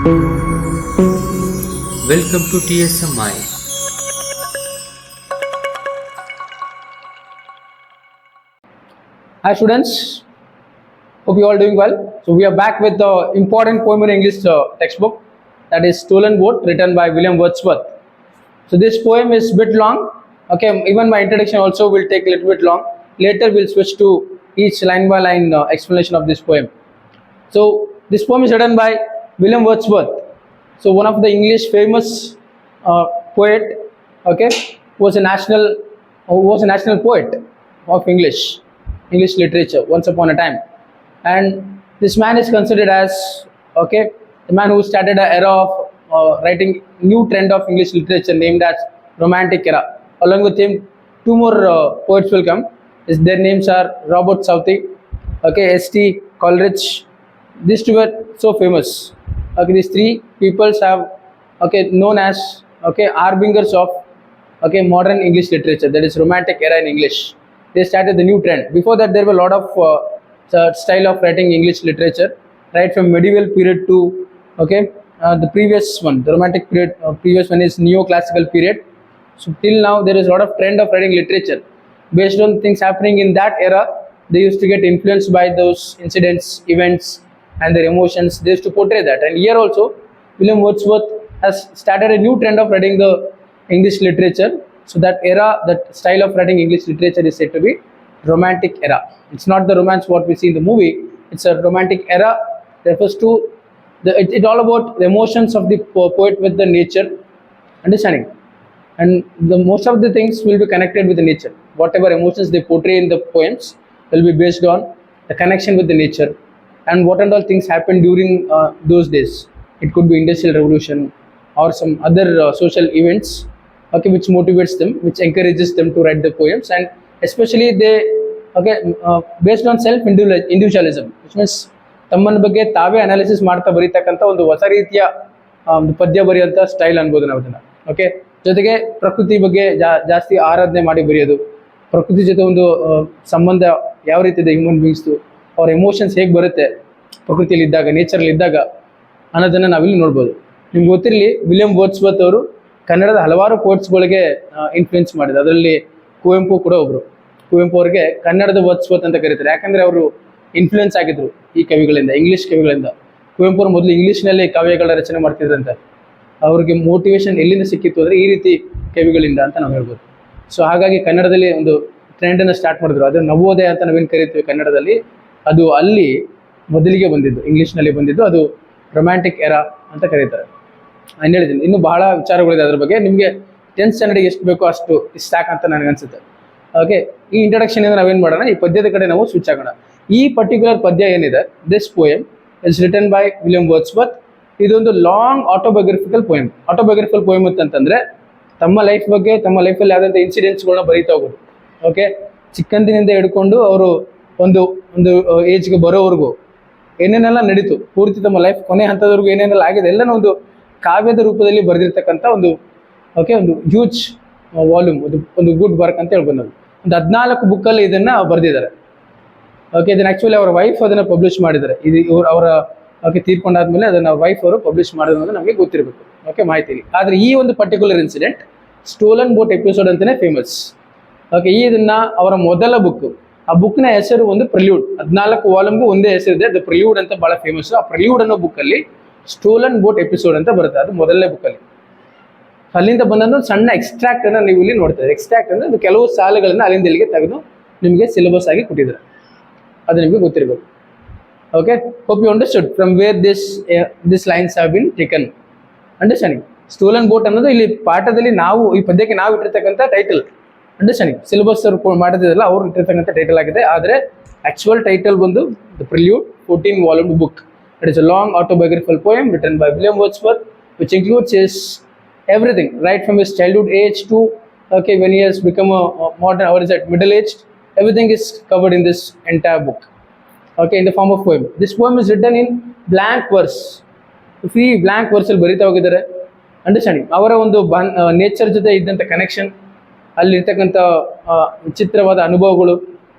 Welcome to TSMI. Hi students, hope you all doing well. So we are back with the important poem in English textbook, that is Stolen Boat, written by William Wordsworth. So this poem is a bit long. Okay, even my introduction also will take a little bit long. Later we'll switch to each line by line explanation of this poem. So this poem is written by William Wordsworth. So one of the English famous poet, okay, who was a national poet of English literature once upon a time, and this man is considered as, okay, the man who started an era of writing new trend of English literature named as Romantic era. Along with him, two more poets will come. Their names are Robert Southey, okay, S.T. Coleridge. These two were so famous. Okay, these three peoples have, okay, known as, okay, harbingers of, okay, modern English literature, that is Romantic era in English. They started the new trend. Before that, there were a lot of style of writing English literature, right from medieval period to, okay, the previous one, the Romantic period. Previous one is neoclassical period. So till now, there is a lot of trend of writing literature based on things happening in that era. They used to get influenced by those incidents, events, and their emotions. They used to portray that. And here also, William Wordsworth has started a new trend of writing the English literature. So that era, that style of writing English literature is said to be Romantic era. It's not the romance what we see in the movie. It's a Romantic era. Refers to it all about the emotions of the poet with the nature, understanding, and the most of the things will be connected with the nature. Whatever emotions they portray in the poems will be based on the connection with the nature and what and all things happened during those days. It could be industrial revolution or some other social events, okay, which motivates them, which encourages them to write the poems, and especially they, okay, based on self individualism, which means ತಮ್ಮನ ಬಗ್ಗೆ ತಾವೇ analysis ಮಾಡ್ತಾ ಬರೀತಕ್ಕಂಥ ಒಂದು ಹೊಸ ರೀತಿಯ ಒಂದು ಪದ್ಯ ಬರೆಯುವಂಥ style ಅನ್ಬೋದು ನಾವು ಅದನ್ನು. ಓಕೆ, ಜೊತೆಗೆ ಪ್ರಕೃತಿ ಬಗ್ಗೆ ಜಾಸ್ತಿ ಆರಾಧನೆ ಮಾಡಿ ಬರೆಯೋದು, ಪ್ರಕೃತಿ ಜೊತೆ ಒಂದು ಸಂಬಂಧ ಯಾವ ರೀತಿ ಇದೆ ಹ್ಯೂಮನ್ ಬೀಯಿಂಗ್ಸ್ದು, ಅವ್ರ ಎಮೋಷನ್ಸ್ ಹೇಗೆ ಬರುತ್ತೆ ಪ್ರಕೃತಿಯಲ್ಲಿ ಇದ್ದಾಗ, ನೇಚರಲ್ಲಿ ಇದ್ದಾಗ ಅನ್ನೋದನ್ನು ನಾವಿಲ್ಲಿ ನೋಡ್ಬೋದು. ನಿಮ್ಗೆ ಗೊತ್ತಿರಲಿ, ವಿಲಿಯಂ ವರ್ಡ್ಸ್ವರ್ತ್ ಅವರು ಕನ್ನಡದ ಹಲವಾರು ಪೋಟ್ಸ್ಗಳಿಗೆ ಇನ್ಫ್ಲುಯೆನ್ಸ್ ಮಾಡಿದ್ರು. ಅದರಲ್ಲಿ ಕುವೆಂಪು ಕೂಡ ಒಬ್ಬರು. ಕುವೆಂಪು ಅವರಿಗೆ ಕನ್ನಡದ ವರ್ಡ್ಸ್ವರ್ತ್ ಅಂತ ಕರೀತಾರೆ, ಯಾಕಂದರೆ ಅವರು ಇನ್ಫ್ಲುಯೆನ್ಸ್ ಆಗಿದ್ರು ಈ ಕವಿಗಳಿಂದ, ಇಂಗ್ಲೀಷ್ ಕವಿಗಳಿಂದ. ಕುವೆಂಪು ಅವರು ಮೊದಲು ಇಂಗ್ಲೀಷ್ನಲ್ಲಿ ಕಾವ್ಯಗಳ ರಚನೆ ಮಾಡ್ತಿದ್ರಂತೆ. ಅವ್ರಿಗೆ ಮೋಟಿವೇಶನ್ ಎಲ್ಲಿಂದ ಸಿಕ್ಕಿತ್ತು ಅಂದರೆ ಈ ರೀತಿ ಕವಿಗಳಿಂದ ಅಂತ ನಾವು ಹೇಳ್ಬೋದು. ಸೊ ಹಾಗಾಗಿ ಕನ್ನಡದಲ್ಲಿ ಒಂದು ಟ್ರೆಂಡನ್ನು ಸ್ಟಾರ್ಟ್ ಮಾಡಿದ್ರು. ಅದು ನವೋದಯ ಅಂತ ನಾವೇನು ಕರಿತೀವಿ ಕನ್ನಡದಲ್ಲಿ, ಅದು ಅಲ್ಲಿ ಮೊದಲಿಗೆ ಬಂದಿದ್ದು, ಇಂಗ್ಲೀಷ್ನಲ್ಲಿ ಬಂದಿದ್ದು. ಅದು ರೊಮ್ಯಾಂಟಿಕ್ ಎರಾ ಅಂತ ಕರೀತಾರೆ. ನಾನು ಹೇಳಿದ್ದೀನಿ, ಇನ್ನೂ ಬಹಳ ವಿಚಾರಗಳಿದೆ ಅದ್ರ ಬಗ್ಗೆ. ನಿಮಗೆ 10th ಸ್ಟ್ಯಾಂಡರ್ಡಿಗೆ ಎಷ್ಟು ಬೇಕೋ ಅಷ್ಟು ಸಾಕಂತ ನನಗನ್ಸುತ್ತೆ. ಓಕೆ, ಈ ಇಂಟ್ರಡಕ್ಷನಿಂದ ನಾವೇನು ಮಾಡೋಣ, ಈ ಪದ್ಯದ ಕಡೆ ನಾವು ಸ್ವಿಚ್ ಆಗೋಣ. ಈ ಪರ್ಟಿಕ್ಯುಲರ್ ಪದ್ಯ ಏನಿದೆ, this poem is written by William Wordsworth. ಇದೊಂದು ಲಾಂಗ್ ಆಟೋಬಯೋಗ್ರಫಿಕಲ್ ಪೋಯಮ್. ಆಟೋಬಯೋಗ್ರಫಿಕಲ್ ಪೋಯಮ್ ಅಂತಂದರೆ ತಮ್ಮ ಲೈಫ್ ಬಗ್ಗೆ, ತಮ್ಮ ಲೈಫಲ್ಲಿ ಆದಂಥ ಇನ್ಸಿಡೆಂಟ್ಸ್ಗಳನ್ನ ಬರೀತಾ ಹೋಗೋದು. ಓಕೆ, ಚಿಕ್ಕಂದಿನಿಂದ ಹಿಡ್ಕೊಂಡು ಅವರು ಒಂದು ಒಂದು ಏಜ್ಗೆ ಬರೋವರೆಗೂ ಏನೇನೆಲ್ಲ ನಡೀತು, ಪೂರ್ತಿ ತಮ್ಮ ಲೈಫ್ ಕೊನೆ ಹಂತದವರೆಗೂ ಏನೇನೆಲ್ಲ ಆಗಿದೆ ಎಲ್ಲನೂ ಒಂದು ಕಾವ್ಯದ ರೂಪದಲ್ಲಿ ಬರೆದಿರ್ತಕ್ಕಂಥ ಒಂದು, ಓಕೆ, ಒಂದು ಹ್ಯೂಜ್ ವಾಲ್ಯೂಮ್, ಒಂದು ಗುಡ್ ವರ್ಕ್ ಅಂತ ಹೇಳ್ಬೋದು ನಾವು. ಒಂದು 14 ಬುಕ್ಕಲ್ಲಿ ಇದನ್ನು ಬರೆದಿದ್ದಾರೆ. ಓಕೆ, ಇದನ್ನು ಆ್ಯಕ್ಚುಲಿ ಅವರ ವೈಫ್ ಅದನ್ನು ಪಬ್ಲಿಷ್ ಮಾಡಿದ್ದಾರೆ. ಅವರ ಓಕೆ ತೀರ್ಕೊಂಡಾದ್ಮೇಲೆ ಅದನ್ನು ವೈಫ್ ಅವರು ಪಬ್ಲಿಷ್ ಮಾಡಿದ್ರು ಅಂತ ನಮಗೆ ಗೊತ್ತಿರಬೇಕು, ಓಕೆ, ಮಾಹಿತಿಲಿ. ಆದರೆ ಈ ಒಂದು particular incident stolen boat episode ಅಂತಲೇ ಫೇಮಸ್. ಓಕೆ, ಇದನ್ನು ಅವರ ಮೊದಲ ಬುಕ್, ಆ ಬುಕ್ನ ಹೆಸರು ಒಂದು ಪ್ರಿಲ್ಯೂಡ್. 14 ವಾಲ್ಯೂಮ್ಗೂ ಒಂದೇ ಹೆಸರಿದೆ, ಅದು ಪ್ರಿಲ್ಯೂಡ್ ಅಂತ ಭಾಳ ಫೇಮಸ್. ಆ ಪ್ರಿಲ್ಯೂಡ್ ಅನ್ನೋ ಬುಕ್ಕಲ್ಲಿ ಸ್ಟೋಲನ್ ಬೋಟ್ ಎಪಿಸೋಡ್ ಅಂತ ಬರುತ್ತೆ, ಅದು ಮೊದಲನೇ ಬುಕ್ಕಲ್ಲಿ. ಅಲ್ಲಿಂದ ಬಂದೊಂದು ಸಣ್ಣ ಎಕ್ಸ್ಟ್ರಾಕ್ಟ್ ಅನ್ನು ನೀವು ಇಲ್ಲಿ ನೋಡ್ತಾ ಇದ್ದೀರಿ. ಎಕ್ಸ್ಟ್ರಾಕ್ಟ್ ಅಂದರೆ ಅದು ಕೆಲವು ಸಾಲುಗಳನ್ನು ಅಲ್ಲಿಂದ ಇಲ್ಲಿಗೆ ತೆಗೆದು ನಿಮಗೆ ಸಿಲೆಬಸ್ ಆಗಿ ಕೊಟ್ಟಿದ್ದಾರೆ, ಅದು ನಿಮಗೆ ಗೊತ್ತಿರಬೇಕು. Okay, hope you understood from where this lines have been taken. Understanding. Stolen boat ಅನ್ನೋದು ಇಲ್ಲಿ ಪಾಠದಲ್ಲಿ ನಾವು ಈ ಪದ್ಯಕ್ಕೆ ನಾವು ಇಟ್ಟಿರ್ತಕ್ಕಂಥ ಟೈಟಲ್. ಅಂಡರ್ಸ್ಟ್ಯಾಂಡಿಂಗ್. ಸಿಲೆಬಸ್ ಅವರು ಮಾಡಿದ್ರಲ್ಲ, ಅವ್ರು ಇಟ್ಟಿರ್ತಕ್ಕಂಥ ಟೈಟಲ್ ಆಗಿದೆ. ಆದರೆ ಆ್ಯಕ್ಚುಯಲ್ ಟೈಟಲ್ ಬಂದು the ಪ್ರಿಲ್ಯೂಡ್ 14 volume book. It is a long autobiographical poem written by William Wordsworth, which includes his everything, right from his childhood age to, okay, when he has become a modern, or is that middle-aged, everything is covered in this entire book. Okay, in the form of poem. This poem is written in blank verse. Free blank verse ಅಲ್ಲಿ ಬರಿತಾ ಹೋಗಿದ್ದಾರೆ. Understanding. ಅವರ ಒಂದು nature ಜೊತೆ ಇದ್ದಂಥ connection, ಅಲ್ಲಿರ್ತಕ್ಕಂಥ ವಿಚಿತ್ರವಾದ ಅನುಭವಗಳು,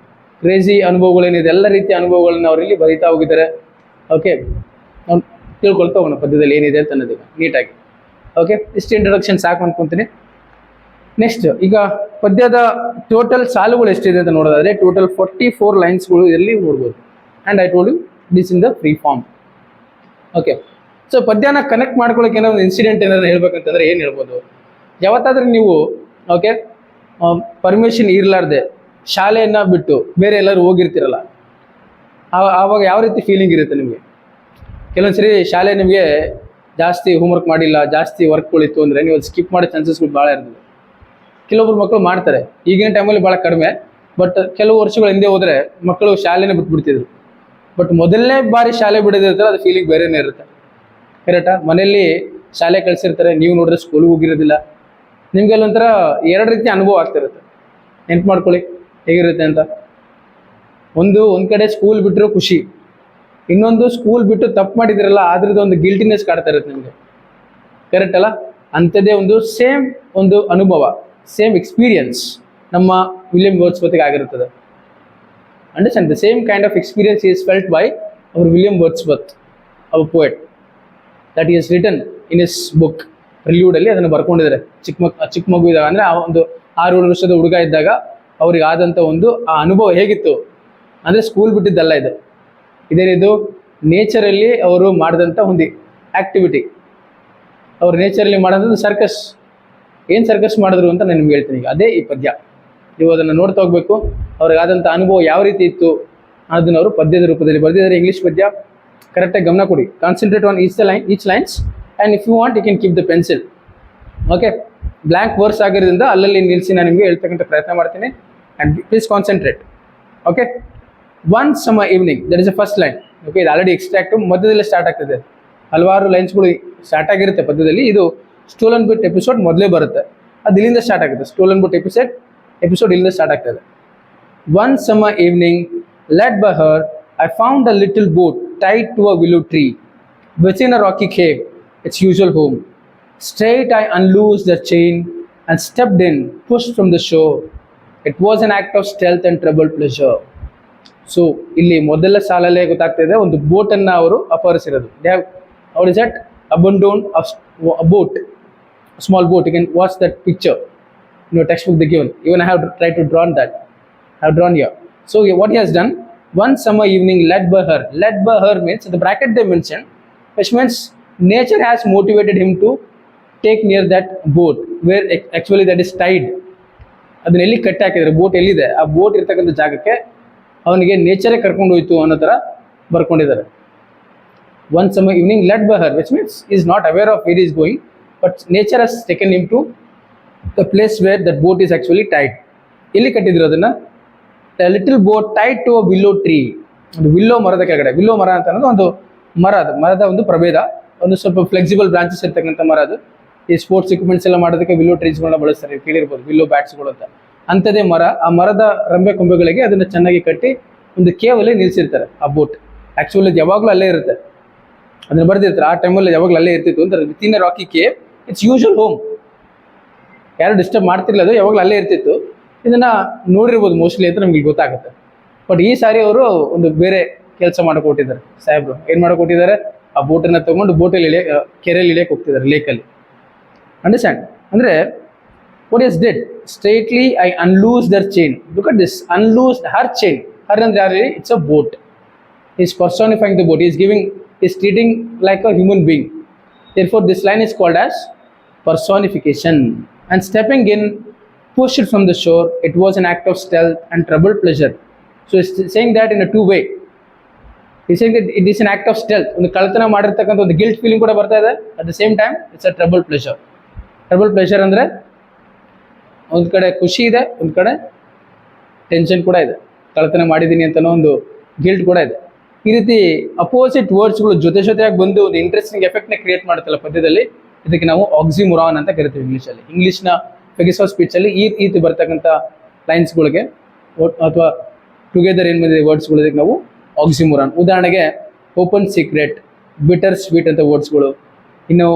ಕ್ರೇಜಿ ಅನುಭವಗಳೇನಿದೆ, ಎಲ್ಲ ರೀತಿಯ ಅನುಭವಗಳನ್ನ ಅವರಲ್ಲಿ ಬರಿತಾ ಹೋಗಿದ್ದಾರೆ. ಓಕೆ, ತಿಳ್ಕೊಳ್ತಾ ಹೋಗೋಣ ಪದ್ಯದಲ್ಲಿ ಏನಿದೆ ಅಂತ ಅನ್ನೋದೀಗ ನೀಟಾಗಿ. ಓಕೆ, ಇಷ್ಟು ಇಂಟ್ರೊಡಕ್ಷನ್ ಸಾಕು ಅನ್ಕೊಂತೀನಿ. ನೆಕ್ಸ್ಟ್ ಈಗ ಪದ್ಯದ ಟೋಟಲ್ ಸಾಲುಗಳು ಎಷ್ಟಿದೆ ಅಂತ ನೋಡೋದಾದ್ರೆ ಟೋಟಲ್ 44 ಲೈನ್ಸ್ಗಳು ಇಲ್ಲಿ ನೋಡ್ಬೋದು. And I told you this in the free form. Okay, so ಪದ್ಯನ ಕನೆಕ್ಟ್ ಮಾಡ್ಕೊಳ್ಳೋಕೆ ಏನೋ ಒಂದು ಇನ್ಸಿಡೆಂಟ್ ಏನಾದ್ರು ಹೇಳ್ಬೇಕಂತಂದ್ರೆ ಏನು ಹೇಳ್ಬೋದು? ಯಾವತ್ತಾದ್ರೂ ನೀವು ಓಕೆ ಪರ್ಮಿಷನ್ ಇರಲಾರ್ದೆ ಶಾಲೆಯನ್ನು ಬಿಟ್ಟು ಬೇರೆ ಎಲ್ಲರೂ ಹೋಗಿರ್ತೀರಲ್ಲ, ಆವಾಗ ಯಾವ ರೀತಿ ಫೀಲಿಂಗ್ ಇರುತ್ತೆ ನಿಮಗೆ? ಕೆಲವೊಂದ್ಸರಿ ಶಾಲೆ ನಿಮಗೆ ಜಾಸ್ತಿ ಹೋಮ್ವರ್ಕ್ ಮಾಡಿಲ್ಲ, ಜಾಸ್ತಿ ವರ್ಕ್ಗಳಿತ್ತು ಅಂದರೆ ನೀವು ಅದು ಸ್ಕಿಪ್ ಮಾಡೋ ಚಾನ್ಸಸ್ಗಳು ಭಾಳ ಇರ್ತದೆ. ಕೆಲವೊಬ್ರು ಮಕ್ಕಳು ಮಾಡ್ತಾರೆ, ಈಗಿನ ಟೈಮಲ್ಲಿ ಭಾಳ ಕಡಿಮೆ, ಬಟ್ ಕೆಲವು ವರ್ಷಗಳ ಹಿಂದೆ ಹೋದರೆ ಮಕ್ಕಳು ಶಾಲೆನೇ ಬಿಟ್ಬಿಡ್ತಿದ್ರು. ಬಟ್ ಮೊದಲನೇ ಬಾರಿ ಶಾಲೆ ಬಿಡೋದಿರ್ತಾರೆ, ಅದು ಫೀಲಿಂಗ್ ಬೇರೆನೇ ಇರುತ್ತೆ. ಕರೆಕ್ಟಾ? ಮನೆಯಲ್ಲಿ ಶಾಲೆ ಕಳಿಸಿರ್ತಾರೆ, ನೀವು ನೋಡಿದ್ರೆ ಸ್ಕೂಲ್ಗೆ ಹೋಗಿರೋದಿಲ್ಲ. ನಿಮಗೆಲ್ಲ ಒಂಥರ ಎರಡು ರೀತಿ ಅನುಭವ ಆಗ್ತಿರುತ್ತೆ. ನೆನ್ಪು ಮಾಡ್ಕೊಳ್ಳಿ ಹೇಗಿರುತ್ತೆ ಅಂತ. ಒಂದು ಕಡೆ ಸ್ಕೂಲ್ ಬಿಟ್ಟರು ಖುಷಿ, ಇನ್ನೊಂದು ಸ್ಕೂಲ್ ಬಿಟ್ಟು ತಪ್ಪು ಮಾಡಿದಿರಲ್ಲ ಅದ್ರದ್ದು ಒಂದು ಗಿಲ್ಟಿನೆಸ್ ಕಾಡ್ತಾ ಇರುತ್ತೆ ನಿಮಗೆ. ಕರೆಕ್ಟ್ ಅಲ್ಲ? ಅಂಥದ್ದೇ ಒಂದು ಸೇಮ್ ಒಂದು ಅನುಭವ, ಸೇಮ್ ಎಕ್ಸ್ಪೀರಿಯನ್ಸ್ ನಮ್ಮ ವಿಲಿಯಂ ವರ್ಡ್ಸ್ವರ್ತ್ಗೆ ಆಗಿರುತ್ತದೆ. Understand? The same kind of experience is felt by our William Wordsworth, our poet, that is written in his book ಪ್ರಿಲ್ಯೂಡಲ್ಲಿ. ಅದನ್ನು ಬರ್ಕೊಂಡಿದ್ದಾರೆ. ಚಿಕ್ಕ ಮಗು ಇದ್ದಾಗ ಅಂದರೆ ಆ ಒಂದು 6-7 ವರ್ಷದ ಹುಡುಗ ಇದ್ದಾಗ ಅವ್ರಿಗೆ ಆದಂಥ ಒಂದು ಆ ಅನುಭವ ಹೇಗಿತ್ತು ಅಂದರೆ ಸ್ಕೂಲ್ ಬಿಟ್ಟಿದ್ದಲ್ಲ ಇದು. ಇದೇನಿದು ನೇಚರಲ್ಲಿ ಅವರು ಮಾಡಿದಂಥ ಒಂದು ಆ್ಯಕ್ಟಿವಿಟಿ, ಅವ್ರು ನೇಚರಲ್ಲಿ ಮಾಡೋದು ಸರ್ಕಸ್. ಏನು ಸರ್ಕಸ್ ಮಾಡಿದ್ರು ಅಂತ ನಾನು ನಿಮ್ಗೆ ಹೇಳ್ತೀನಿ ಈಗ. ಅದೇ ಈ ಪದ್ಯ. ನೀವು ಅದನ್ನು ನೋಡ್ತಾ ಹೋಗ್ಬೇಕು, ಅವ್ರಿಗಾದಂಥ ಅನುಭವ ಯಾವ ರೀತಿ ಇತ್ತು ಅದನ್ನು ಅವರು ಪದ್ಯದ ರೂಪದಲ್ಲಿ ಬರೆದಿದ್ದಾರೆ. ಇಂಗ್ಲೀಷ್ ಪದ್ಯ, ಕರೆಕ್ಟಾಗಿ ಗಮನ ಕೊಡಿ. Concentrate on each lines and if you want you can keep the pencil. Okay, blank verse ಆಗಿರೋದ್ರಿಂದ ಅಲ್ಲಲ್ಲಿ ನಿಲ್ಲಿಸಿ ನಾನು ನಿಮಗೆ ಹೇಳ್ತಕ್ಕಂಥ ಪ್ರಯತ್ನ ಮಾಡ್ತೀನಿ. And please concentrate. Okay, one summer evening, that is the first line. Okay, ಇದು ಆಲ್ರೆಡಿ ಎಕ್ಸ್ಟ್ರಾಕ್ಟ್ ಮಧ್ಯದಲ್ಲೇ ಸ್ಟಾರ್ಟ್ ಆಗ್ತದೆ. ಹಲವಾರು ಲೈನ್ಸ್ಗಳು ಸ್ಟಾರ್ಟ್ ಆಗಿರುತ್ತೆ ಪದ್ಯದಲ್ಲಿ. ಇದು ಸ್ಟೋಲನ್ ಬಿಟ್ ಎಪಿಸೋಡ್ ಮೊದಲೇ ಬರುತ್ತೆ, ಅದು ಇಲ್ಲಿಂದ ಸ್ಟಾರ್ಟ್ ಆಗುತ್ತೆ. ಸ್ಟೋಲನ್ ಬಿಟ್ ಎಪಿಸೋಡ್ ಇಲ್ಲಿಂದ ಸ್ಟಾರ್ಟ್ ಆಗ್ತದೆ. One summer evening led by her I found a little boat tied to a willow tree within a rocky cave, its usual home. Straight I unloosed the chain and stepped in, pushed from the shore. It was an act of stealth and troubled pleasure. So ಇಲ್ಲಿ ಮೊದಲ ಸಾಲಲ್ಲೇ ಗೊತ್ತಾಗ್ತಿದೆ ಒಂದು ಬೋಟನ್ನು ಅವರು ಅಪಹರಿಸಿರೋದು. They have ಅವ್ರು is at abandoned a boat, small boat. You can watch that picture in your text book the given. Even I have try to drawn that, I have drawn here. So what he has done, one summer evening led by her. Led by her means the bracket they mentioned, which means nature has motivated him to take near that boat where actually that is tied. ಅದನ್ನ ಎಲ್ಲಿ ಕಟ್ಟಿ ಹಾಕಿದ್ದಾರೆ, boat ಎಲ್ಲಿದೆ ಆ boat ಇರ್ತಕ್ಕಂಥ ಜಾಗಕ್ಕೆ ಅವನಿಗೆ ನೇಚರೇ ಕರ್ಕೊಂಡು ಹೋಯ್ತು ಅನ್ನೋ ಥರ ಬರ್ಕೊಂಡಿದ್ದಾರೆ. One summer evening led by her, which means is not aware of where is going, but nature has taken him to the place where that boat is actually tied. ಎಲ್ಲಿ ಕಟ್ಟಿದ್ರು ಅದನ್ನು? Little boat tied to a willow tree. ಒಂದು willow ಮರದ ಕೆಳಗಡೆ. Willow ಮರ ಅಂತ ಅನ್ನೋದು ಒಂದು ಮರದ ಒಂದು ಪ್ರಭೇದ, ಒಂದು ಸ್ವಲ್ಪ ಫ್ಲೆಕ್ಸಿಬಲ್ ಬ್ರಾಂಚಸ್ ಇರ್ತಕ್ಕಂಥ ಮರ. ಅದು ಈ ಸ್ಪೋರ್ಟ್ಸ್ ಎಕ್ವಿಪ್ಮೆಂಟ್ಸ್ ಎಲ್ಲ ಮಾಡೋದಕ್ಕೆ ವಿಲ್ಲೋ ಟ್ರೀಸ್ಗಳನ್ನ ಬಳಸ್ತಾರೆ, ಕೇಳಿರ್ಬೋದು, ವಿಲ್ಲೋ ಬ್ಯಾಟ್ಸ್ಗಳು ಅಂತ. ಅಂಥದ್ದೇ ಮರ. ಆ ಮರದ ರಂಬೆ ಕೊಂಬೆಗಳಿಗೆ ಅದನ್ನು ಚೆನ್ನಾಗಿ ಕಟ್ಟಿ ಒಂದು ಕೇವಲ್ಲಿ ನಿಲ್ಲಿಸಿರ್ತಾರೆ ಆ ಬೋಟ್. ಆ್ಯಕ್ಚುಲಿ ಅದು ಯಾವಾಗಲೂ ಅಲ್ಲೇ ಇರುತ್ತೆ, ಅದನ್ನು ಬರೆದಿರ್ತಾರೆ. ಆ ಟೈಮಲ್ಲಿ ಯಾವಾಗಲೂ ಅಲ್ಲೇ ಇರ್ತಿತ್ತು ಅಂತ. Within a rocky cave, it's usual home. ಯಾರು ಡಿಸ್ಟರ್ಬ್ ಮಾಡ್ತಿರ್ಲಿಲ್ಲ, ಅದು ಯಾವಾಗಲೂ ಅಲ್ಲೇ ಇರ್ತಿತ್ತು. ಇದನ್ನು ನೋಡಿರ್ಬೋದು ಮೋಸ್ಟ್ಲಿ ಅಂತ ನಮ್ಗೆ ಗೊತ್ತಾಗುತ್ತೆ. ಬಟ್ ಈ ಸಾರಿ ಅವರು ಒಂದು ಬೇರೆ ಕೆಲಸ ಮಾಡಿಕೊಟ್ಟಿದ್ದಾರೆ ಸಾಹೇಬ್ರು. ಏನು ಮಾಡಿಕೊಟ್ಟಿದ್ದಾರೆ? ಆ ಬೋಟನ್ನು ತೊಗೊಂಡು ಬೋಟಲ್ಲಿ ಕೆರೆಯಲ್ಲಿ ಇಳಿಯಕ್ಕೆ ಹೋಗ್ತಿದ್ದಾರೆ, ಲೇಕಲ್ಲಿ. ಅಂಡರ್ಸ್ಟ್ಯಾಂಡ್? ಅಂದರೆ what is did? Straightly I unloose their chain. Look at this, unloosed her chain. Her ಅಂದರೆ ಯಾರು? It's a boat. Is personifying the boat. Is giving, is treating like a human being. Therefore this line is called as personification. And stepping in, pushed it from the shore. It was an act of stealth and troubled pleasure. So it's saying that in a two way. He's saying that it is an act of stealth. ಒಂದು ಕಳ್ತನ ಮಾಡಿರ್ತಕ್ಕಂಥ ಒಂದು guilt feeling ಕೂಡ ಬರ್ತಾ ಇದೆ. At the same time it's a trouble pleasure. Trouble pleasure ಅಂದರೆ ಒಂದು ಕಡೆ ಖುಷಿ ಇದೆ, ಒಂದು ಕಡೆ ಟೆನ್ಷನ್ ಕೂಡ ಇದೆ. ಕಳ್ತನ ಮಾಡಿದ್ದೀನಿ ಅಂತನೋ ಒಂದು ಗಿಲ್ಟ್ ಕೂಡ ಇದೆ. ಈ ರೀತಿ ಅಪೋಸಿಟ್ ವರ್ಡ್ಸ್ಗಳು ಜೊತೆಯಾಗಿ ಬಂದು ಒಂದು ಇಂಟ್ರೆಸ್ಟಿಂಗ್ ಎಫೆಕ್ಟ್ನ ಕ್ರಿಯೇಟ್ ಮಾಡುತ್ತಲ್ಲ ಪದ್ಯದಲ್ಲಿ. ಇದಕ್ಕೆ ನಾವು ಆಕ್ಸಿಮೊರಾನ್ ಅಂತ ಕರಿತೀವಿ ಇಂಗ್ಲೀಷಲ್ಲಿ. ಇಂಗ್ಲೀಷ್ನ ಫೆಗಿಸೋ ಸ್ಪೀಚಲ್ಲಿ ಈ ರೀತಿ ಬರ್ತಕ್ಕಂಥ ಲೈನ್ಸ್ಗಳಿಗೆ ಅಥವಾ ಟುಗೆದರ್ ಏನು ಬಂದಿದೆ ವರ್ಡ್ಸ್ಗಳು, ಇದಕ್ಕೆ ನಾವು ಆಕ್ಸಿಮೊರಾನ್. ಉದಾಹರಣೆಗೆ ಓಪನ್ ಸೀಕ್ರೆಟ್, ಬಿಟರ್ ಸ್ವೀಟ್ ಅಂತ ವರ್ಡ್ಸ್ಗಳು. ಇನ್ನು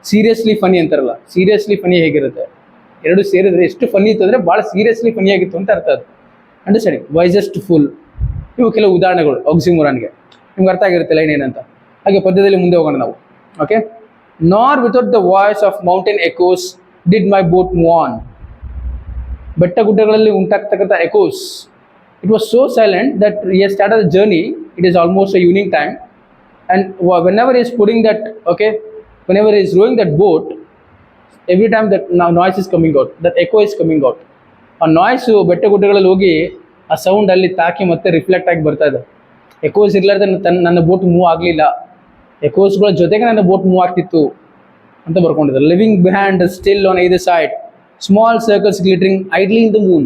ಸೀರಿಯಸ್ಲಿ ಫನಿ ಅಂತಾರಲ್ಲ, ಸೀರಿಯಸ್ಲಿ ಫನಿ ಹೇಗಿರುತ್ತೆ? ಎರಡು ಸೇರಿದ್ರೆ ಎಷ್ಟು ಫನಿ ಇತ್ತು ಅಂದರೆ ಭಾಳ ಸೀರಿಯಸ್ಲಿ ಫನಿ ಆಗಿತ್ತು ಅಂತ ಅರ್ಥ. ಅದು ಅಂಡರ್ಸ್ಟ್ಯಾಂಡಿಂಗ್. ವೈಸೆಸ್ಟ್ ಫುಲ್, ಇವು ಕೆಲವು ಉದಾಹರಣೆಗಳು ಆಕ್ಸಿಮೊರಾನ್ಗೆ. ನಿಮ್ಗೆ ಅರ್ಥ ಆಗಿರುತ್ತೆ ಲೈನ್ ಏನಂತ. ಹಾಗೆ ಪದ್ಯದಲ್ಲಿ ಮುಂದೆ ಹೋಗೋಣ ನಾವು. Okay, nor without the voice of mountain echoes did my boat move on. ಬೆಟ್ಟ ಗುಡ್ಡಗಳಲ್ಲಿ ಉಂಟಾಗ್ತಕ್ಕಂಥ echoes, it was so silent that he has started the journey. It is almost a evening time, and whenever he is putting that, okay, whenever he is rowing that boat, every time that noise is coming out, that echo is coming out. ಆ noise ಬೆಟ್ಟ ಗುಡ್ಡಗಳಲ್ಲಿ ಹೋಗಿ ಆ sound ಅಲ್ಲಿ ತಾಕಿ ಮತ್ತೆ reflect ಆಗಿ ಬರ್ತಾ ಇದೆ. Echoes ಇರ್ಲಾರ್ದೆ ನನ್ನ ಬೋಟ್ ಮೂವ್ ಆಗಲಿಲ್ಲ, ಎಕೋಸ್ಗಳ ಜೊತೆಗೆ ನನ್ನ ಬೋಟ್ ಮೂವ್ ಆಗ್ತಿತ್ತು ಅಂತ ಬರ್ಕೊಂಡಿದ್ದಾರೆ. Living behind still on either side, small circles glittering idly in the moon.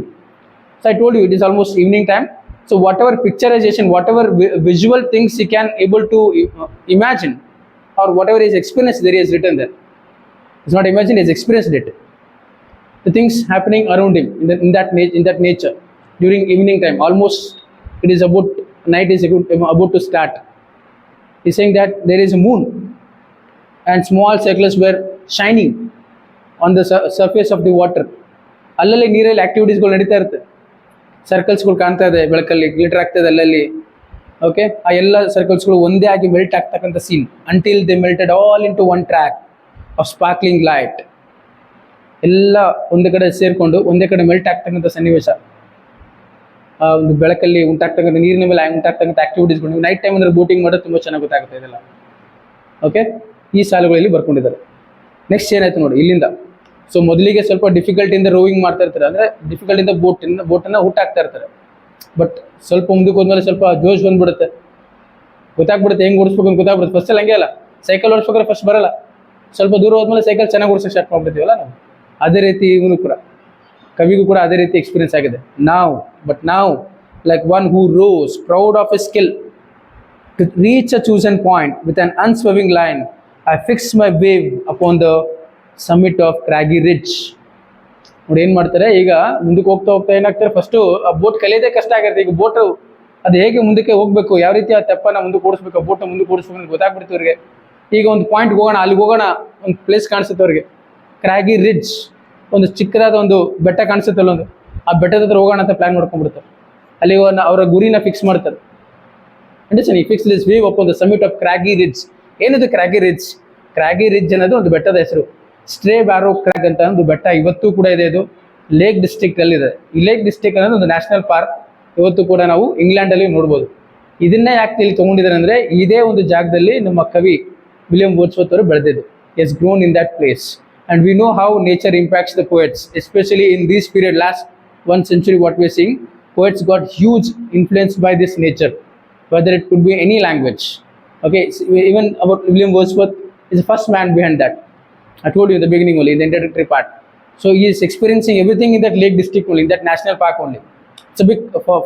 So I told you it is almost evening time. So whatever picturization, whatever visual things he can able to imagine, or whatever his experience there is written there. It's not imagined, he's experienced it. The things happening around him in that nature during evening time. Almost it is about night is about to start. He's saying that there is a moon and small circles were shining on the surface of the water. ಅಲ್ಲಲ್ಲಿ ನೀರಲ್ಲಿ ಆಕ್ಟಿವಿಟೀಸ್ಗಳು ನಡೀತಾ ಇರುತ್ತೆ, ಸರ್ಕಲ್ಸ್ಗಳು ಕಾಣ್ತಾ ಇದೆ, ಬೆಳಕಲ್ಲಿ glitter ಆಗ್ತಾ ಇದೆ ಅಲ್ಲಲ್ಲಿ. Okay, ಆ ಎಲ್ಲ ಸರ್ಕಲ್ಸ್ಗಳು ಒಂದೇ ಆಗಿ ಮೆಲ್ಟ್ ಆಗ್ತಕ್ಕಂಥ scene. Until they melted all into one track of sparkling light. ಎಲ್ಲ ಒಂದೇ ಕಡೆ ಸೇರಿಕೊಂಡು ಒಂದೇ ಕಡೆ ಮೆಲ್ಟ್ ಆಗ್ತಕ್ಕಂಥ ಸನ್ನಿವೇಶ. ಆ ಒಂದು ಬೆಳಕಲ್ಲಿ ಉಂಟಾಗ್ತಕ್ಕಂಥ, ನೀರಿನ ಮೇಲೆ ಉಂಟಾಗ್ತಕ್ಕಂಥ ಆಕ್ಟಿವಿಟೀಸ್ಗಳು. ನೀವು ನೈಟ್ ಟೈಮ್ ಅಂದರೆ ಬೋಟಿಂಗ್ ಮಾಡೋದು ತುಂಬ ಚೆನ್ನಾಗಿ ಗೊತ್ತಾಗುತ್ತೆ ಇದೆಲ್ಲ. ಓಕೆ, ಈ ಸಾಲುಗಳಲ್ಲಿ ಬರ್ಕೊಂಡಿದ್ದಾರೆ. ನೆಕ್ಸ್ಟ್ ಏನಾಯ್ತು ನೋಡಿ ಇಲ್ಲಿಂದ. ಸೊ ಮೊದಲಿಗೆ ಸ್ವಲ್ಪ ಡಿಫಿಕಲ್ಟಿಂದ ರೋವಿಂಗ್ ಮಾಡ್ತಾ ಇರ್ತಾರೆ, ಅಂದರೆ ಡಿಫಿಕಲ್ಟಿಂದ ಬೋಟನ್ನು ಹುಟ್ಟಾಕ್ತಾ ಇರ್ತಾರೆ. ಬಟ್ ಸ್ವಲ್ಪ ಮುಂದಕ್ಕೆ ಹೋದ್ಮೇಲೆ ಸ್ವಲ್ಪ ಜೋಶ್ ಬಂದ್ಬಿಡುತ್ತೆ, ಗೊತ್ತಾಗ್ಬಿಡುತ್ತೆ ಹೆಂಗೆ ಓಡಿಸ್ಬೇಕು ಅಂತ ಗೊತ್ತಾಗ್ಬಿಡುತ್ತೆ. ಫಸ್ಟಲ್ಲಿ ಹಂಗೆ ಅಲ್ಲ, ಸೈಕಲ್ ಓಡಿಸ್ಬೇಕಾದ್ರೆ ಫಸ್ಟ್ ಬರಲ್ಲ, ಸ್ವಲ್ಪ ದೂರ ಹೋದ್ಮೇಲೆ ಸೈಕಲ್ ಚೆನ್ನಾಗಿ ಓಡಿಸೋಕೆ ಸ್ಟಾರ್ಟ್ ಮಾಡ್ಬಿಡ್ತೀವಲ್ಲ ನಾವು. ಅದೇ ರೀತಿ ಇವನು ಕೂಡ, ಕವಿಗೂ ಕೂಡ ಅದೇ ರೀತಿ ಎಕ್ಸ್ಪೀರಿಯನ್ಸ್ ಆಗಿದೆ. ನಾವು like one who rows proud of a skill to reach a chosen point with an unswerving line, I fix my view upon the summit of craggy ridge. ನೋಡಿ ಏನು ಮಾಡ್ತಾರೆ, ಈಗ ಮುಂದಕ್ಕೆ ಹೋಗ್ತಾ ಹೋಗ್ತಾ ಏನಾಗ್ತಾರೆ, ಫಸ್ಟು ಆ ಬೋಟ್ ಕಲಿಯೋದೇ ಕಷ್ಟ ಆಗಿರುತ್ತೆ. ಈಗ ಬೋಟು ಅದು ಹೇಗೆ ಮುಂದಕ್ಕೆ ಹೋಗಬೇಕು, ಯಾವ ರೀತಿ ಆ ತೆಪ್ಪನ ಮುಂದಕ್ಕೆ ಓಡಿಸ್ಬೇಕು, ಆ ಬೋಟ್ನ ಮುಂದಕ್ಕೆ ಓಡಿಸ್ಬೇಕು ಅಂತ ಗೊತ್ತಾಗ್ಬಿಡ್ತು ಅವ್ರಿಗೆ. ಈಗ ಒಂದು ಪಾಯಿಂಟ್ಗೆ ಹೋಗೋಣ, ಅಲ್ಲಿಗೆ ಹೋಗೋಣ, ಒಂದು ಪ್ಲೇಸ್ ಕಾಣಿಸುತ್ತೆ ಅವ್ರಿಗೆ, ಕ್ರಾಗಿ ರಿಡ್ಜ್, ಒಂದು ಚಿಕ್ಕದಾದ ಒಂದು ಬೆಟ್ಟ ಕಾಣಿಸುತ್ತೆ ಅಲ್ಲೊಂದು. ಆ ಬೆಟ್ಟದ ಹತ್ರ ಹೋಗೋಣ ಅಂತ ಪ್ಲಾನ್ ಮಾಡ್ಕೊಂಡ್ಬಿಡ್ತಾರೆ. ಅಲ್ಲಿ ಅವರ ಗುರಿನ ಫಿಕ್ಸ್ ಮಾಡ್ತಾರೆ. ಅಂಡರ್ಸ್ಟ್ಯಾಂಡ್, ಈ fix this view upon the summit of craggy ridge. ಏನಿದು ಕ್ರಾಗಿ ರಿಡ್ಜ್? ಕ್ರಾಗಿ ರಿಡ್ಜ್ ಅನ್ನೋದು ಒಂದು ಬೆಟ್ಟದ ಹೆಸರು. ಸ್ಟ್ರೇ ಬ್ಯಾರೋ ಕ್ರ್ಯಾಗ್ ಅಂತ ಒಂದು ಬೆಟ್ಟ ಇವತ್ತು ಕೂಡ ಇದೆ. ಇದು ಲೇಕ್ ಡಿಸ್ಟ್ರಿಕ್ಟ್ ಅಲ್ಲಿ ಇದೆ. ಈ ಲೇಕ್ ಡಿಸ್ಟ್ರಿಕ್ಟ್ ಅನ್ನೋದು ಒಂದು ನ್ಯಾಷನಲ್ ಪಾರ್ಕ್, ಇವತ್ತು ಕೂಡ ನಾವು ಇಂಗ್ಲೆಂಡ್ ಅಲ್ಲಿ ನೋಡ್ಬೋದು. ಇದನ್ನೇ ಯಾಕೆ ಇಲ್ಲಿ ತಗೊಂಡಿದ್ದಾರೆ ಅಂದ್ರೆ, ಇದೇ ಒಂದು ಜಾಗದಲ್ಲಿ ನಮ್ಮ ಕವಿ ವಿಲಿಯಂ ವರ್ಡ್ಸ್ವರ್ತ್ ಅವರು ಬೆಳೆದಿದ್ದು. As grown in that place. And we know how nature impacts the poets, especially in this period, last 1 century what we are seeing. Poets got huge influence by this nature, whether it could be any language. Okay, so even about William Wordsworth is the first man behind that. I told you in the beginning only, in the introductory part. So he is experiencing everything in that lake district only, in that national park only. It's a big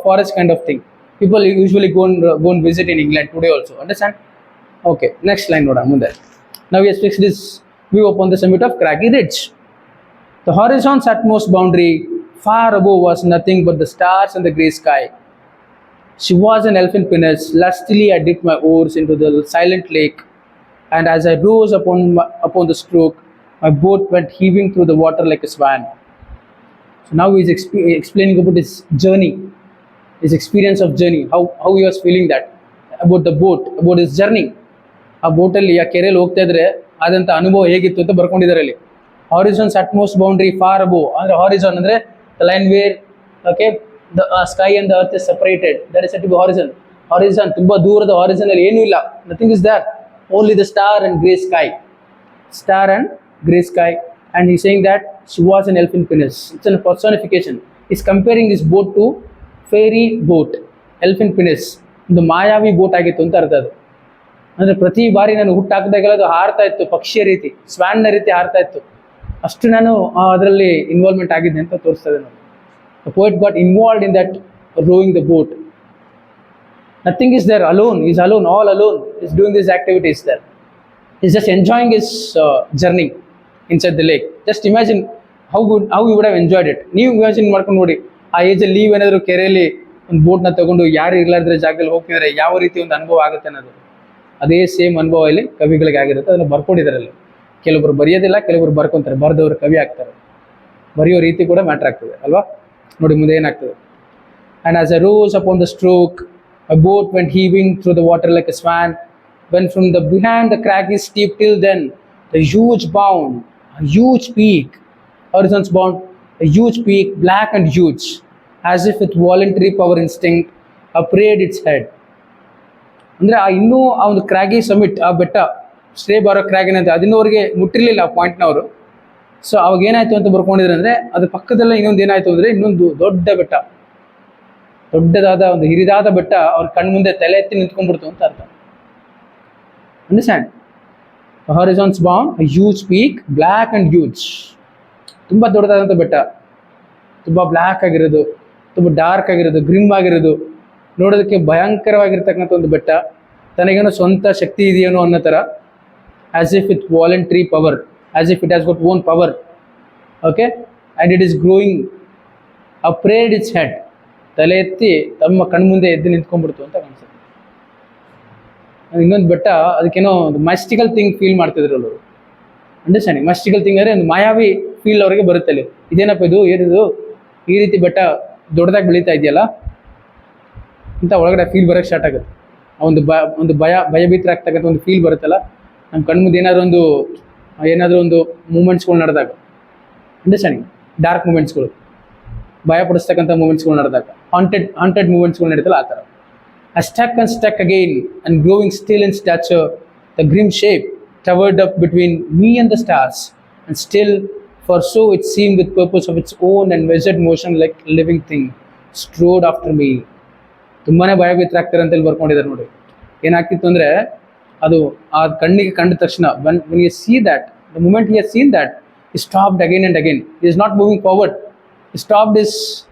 forest kind of thing. People usually go and visit in England today also. Understand? Okay, next line noda munde. Now he has fixed this view upon the summit of Craggy Ridge. The horizon's utmost boundary far above was nothing but the stars and the grey sky. She was an elfin pinnace. Lustily I dipped my oars into the silent lake, and as I rose upon the stroke, my boat went heaving through the water like a swan. So now he is explaining about his journey, his experience of journey, how he was feeling that, about the boat, about his journey. ಆ ಬೋಟಲ್ಲಿ ಆ ಕೆರೆಯಲ್ಲಿ ಹೋಗ್ತಾ ಇದ್ರೆ ಆದಂಥ ಅನುಭವ ಹೇಗಿತ್ತು ಅಂತ ಬರ್ಕೊಂಡಿದ್ದಾರೆ ಅಲ್ಲಿ. Horizons utmost boundary far above, ಅಂದರೆ ಹಾರಿಜಾನ್ ಅಂದರೆ the line where, okay, the sky and the earth is separated, that is said to be horizon. Horizon ತುಂಬ ದೂರದ ಹಾರಿಜಾನ್ ಅಲ್ಲಿ ಏನೂ ಇಲ್ಲ, nothing is that, only the star and grey sky, star and grey sky. And he's saying that she was an elfin pinnace. It's a personification. He's comparing this boat to fairy boat, elfin pinnace. ಒಂದು ಮಾಯಾವಿ boat ಆಗಿತ್ತು ಅಂತ ಅರ್ಥ ಅದು. ಅಂದರೆ ಪ್ರತಿ ಬಾರಿ ನಾನು ಹುಟ್ಟಾಕಿದಾಗೆಲ್ಲ ಅದು ಹಾರ್ತಾ ಇತ್ತು, ಪಕ್ಷಿಯ ರೀತಿ, ಸ್ವಾನ್ನ ರೀತಿ ಹಾರ್ತಾ ಇತ್ತು. ಅಷ್ಟು ನಾನು ಅದರಲ್ಲಿ ಇನ್ವಾಲ್ವ್ಮೆಂಟ್ ಆಗಿದ್ದೆ ಅಂತ ತೋರಿಸ್ತದೆ ನೋಡಿ. The poet got involved in that rowing the boat. Nothing is there, alone, is alone, all alone is doing this activities there. Is just enjoying his journey inside the lake. Just imagine how you would have enjoyed it. ನೀವು imagine ಮಾಡ್ಕೊಂಡು ನೋಡಿ, ಆ ಏಜಲ್ಲಿ ನೀವೇನಾದರೂ ಕೆರೆಯಲ್ಲಿ ಒಂದು ಬೋಟ್ನ ತಗೊಂಡು ಯಾರು ಇರ್ಲಾರ್ದ್ರೆ ಜಾಗದಲ್ಲಿ ಹೋಗ್ತಿದ್ರೆ ಯಾವ ರೀತಿ ಒಂದು ಅನುಭವ ಆಗುತ್ತೆ ಅನ್ನೋದು, ಅದೇ ಸೇಮ್ ಅನುಭವ ಇಲ್ಲಿ ಕವಿಗಳಿಗೆ ಆಗಿರುತ್ತೆ. ಅದನ್ನು ಬರ್ಕೊಂಡಿದ್ದಾರೆ ಅಲ್ಲಿ. ಕೆಲವೊಬ್ರು ಬರೆಯೋದಿಲ್ಲ, ಕೆಲವೊಬ್ರು ಬರ್ಕೊತಾರೆ, ಬರೆದವರು ಕವಿ ಆಗ್ತಾರೆ. ಬರೆಯೋ ರೀತಿ ಕೂಡ ಮ್ಯಾಟ್ರ್ ಆಗ್ತದೆ ಅಲ್ವಾ. ನೋಡಿ ಮುಂದೆ ಏನಾಗ್ತದೆ. And as I rose upon the stroke, a boat went heaving through the water like a swan. when from the behind the crag is steep till then, the huge bound, a huge peak, horizons bound, a huge peak, black and huge, as if with voluntary power instinct, upraised its head. ಅಂದರೆ ಆ ಇನ್ನೂ ಆ ಒಂದು ಕ್ರ್ಯಾಗಿ summit, ಆ ಬೆಟ್ಟ stray ಬಾರೋ ಕ್ರ್ಯಾಗ್ ಏನಂತ ಅದನ್ನವರಿಗೆ ಮುಟ್ಟಿರಲಿಲ್ಲ ಆ ಪಾಯಿಂಟ್ನವರು. ಸೊ ಅವಾಗ ಏನಾಯ್ತು ಅಂತ ಬರ್ಕೊಂಡಿದ್ರು ಅಂದರೆ ಅದ್ರ ಪಕ್ಕದಲ್ಲೇ ಇನ್ನೊಂದು ಏನಾಯ್ತು ಅಂದರೆ ಇನ್ನೊಂದು ದೊಡ್ಡ ಬೆಟ್ಟ, ದೊಡ್ಡದಾದ ಒಂದು ಹಿರಿದಾದ ಬೆಟ್ಟ ಅವ್ರ ಕಣ್ಮುಂದೆ ತಲೆ ಎತ್ತಿ ನಿಂತ್ಕೊಂಡ್ಬಿಡ್ತು ಅಂತ ಅರ್ಥ. Understand? Horizons bound, huge peak, black and huge, ತುಂಬ ದೊಡ್ಡದಾದಂಥ ಬೆಟ್ಟ, ತುಂಬ ಬ್ಲ್ಯಾಕ್ ಆಗಿರೋದು, ತುಂಬ ಡಾರ್ಕ್ ಆಗಿರೋದು, ಗ್ರಿಮ್ ಆಗಿರೋದು, ನೋಡೋದಕ್ಕೆ ಭಯಂಕರವಾಗಿರ್ತಕ್ಕಂಥ ಒಂದು ಬೆಟ್ಟ. ತನಗೇನೋ ಸ್ವಂತ ಶಕ್ತಿ ಇದೆಯೇನೋ ಅನ್ನೋ ಥರ, as if with voluntary power, as if it has got own power. Okay, and it is growing, ಅಪ್ರೇಡ್ it's head, ತಲೆ ಎತ್ತಿ ತಮ್ಮ ಕಣ್ಮುಂದೆ ಎದ್ದು ನಿಂತ್ಕೊಂಡ್ಬಿಡ್ತು ಅಂತ ಕಾಣಿಸುತ್ತೆ. ಇನ್ನೊಂದು ಬೆಟ್ಟ ಅದಕ್ಕೇನೋ ಒಂದು ಮಸ್ಟಿಕಲ್ ಥಿಂಗ್ ಫೀಲ್ ಮಾಡ್ತಿದ್ರು ಅವರು. ಅಂಡರ್ಸ್ಟ್ಯಾಂಡಿಂಗ್? ಮಸ್ಟಿಕಲ್ ಥಿಂಗ್ ಅಂದರೆ ಒಂದು ಮಾಯಾವಿ ಫೀಲ್ ಅವರಿಗೆ ಬರುತ್ತೆ ಅಲ್ಲಿ. ಇದೇನಪ್ಪ ಇದು, ಏನಿದು ಈ ರೀತಿ ಬೆಟ್ಟ ದೊಡ್ಡದಾಗಿ ಬೆಳೀತಾ ಇದೆಯಲ್ಲ ಅಂತ ಒಳಗಡೆ ಫೀಲ್ ಬರೋಕ್ಕೆ ಸ್ಟಾರ್ಟ್ ಆಗುತ್ತೆ. ಒಂದು ಭಯಭೀತರಾಗ್ತಕ್ಕಂಥ ಒಂದು ಫೀಲ್ ಬರುತ್ತಲ್ಲ ನಮ್ಮ ಕಣ್ಮುಂದೆ ಏನಾದರೂ ಒಂದು ಮೂಮೆಂಟ್ಸ್ಗಳು ನಡೆದಾಗ. ಅಂಡರ್ಸ್ಟ್ಯಾಂಡಿಂಗ್? ಡಾರ್ಕ್ ಮೂಮೆಂಟ್ಸ್ಗಳು, ಭಯಪಡಿಸ್ತಕ್ಕಂಥ ಮೂಮೆಂಟ್ಸ್ಗಳು ನಡೆದಾಗ, ಹಾಂಟೆಡ್ ಮೂಮೆಂಟ್ಸ್ಗಳು ನಡೀತಲ್ಲ ಆ ಥರ. stuck again and growing still in stature, the grim shape towered up between me and the stars, and still, for so it seemed with purpose of its own and measured motion, like a living thing, strode after me. ತುಂಬಾ ಭಯಭೀತರಾಗ್ತಾರೆ ಅಂತೇಳಿ ಬರ್ಕೊಂಡಿದ್ದಾರೆ ನೋಡಿ. ಏನಾಗ್ತಿತ್ತು ಅಂದರೆ ಅದು ಆ ಕಣ್ಣಿಗೆ ಕಂಡ ತಕ್ಷಣ when you see that, the moment he has seen that, he stopped again and again. He is not moving forward. He stopped his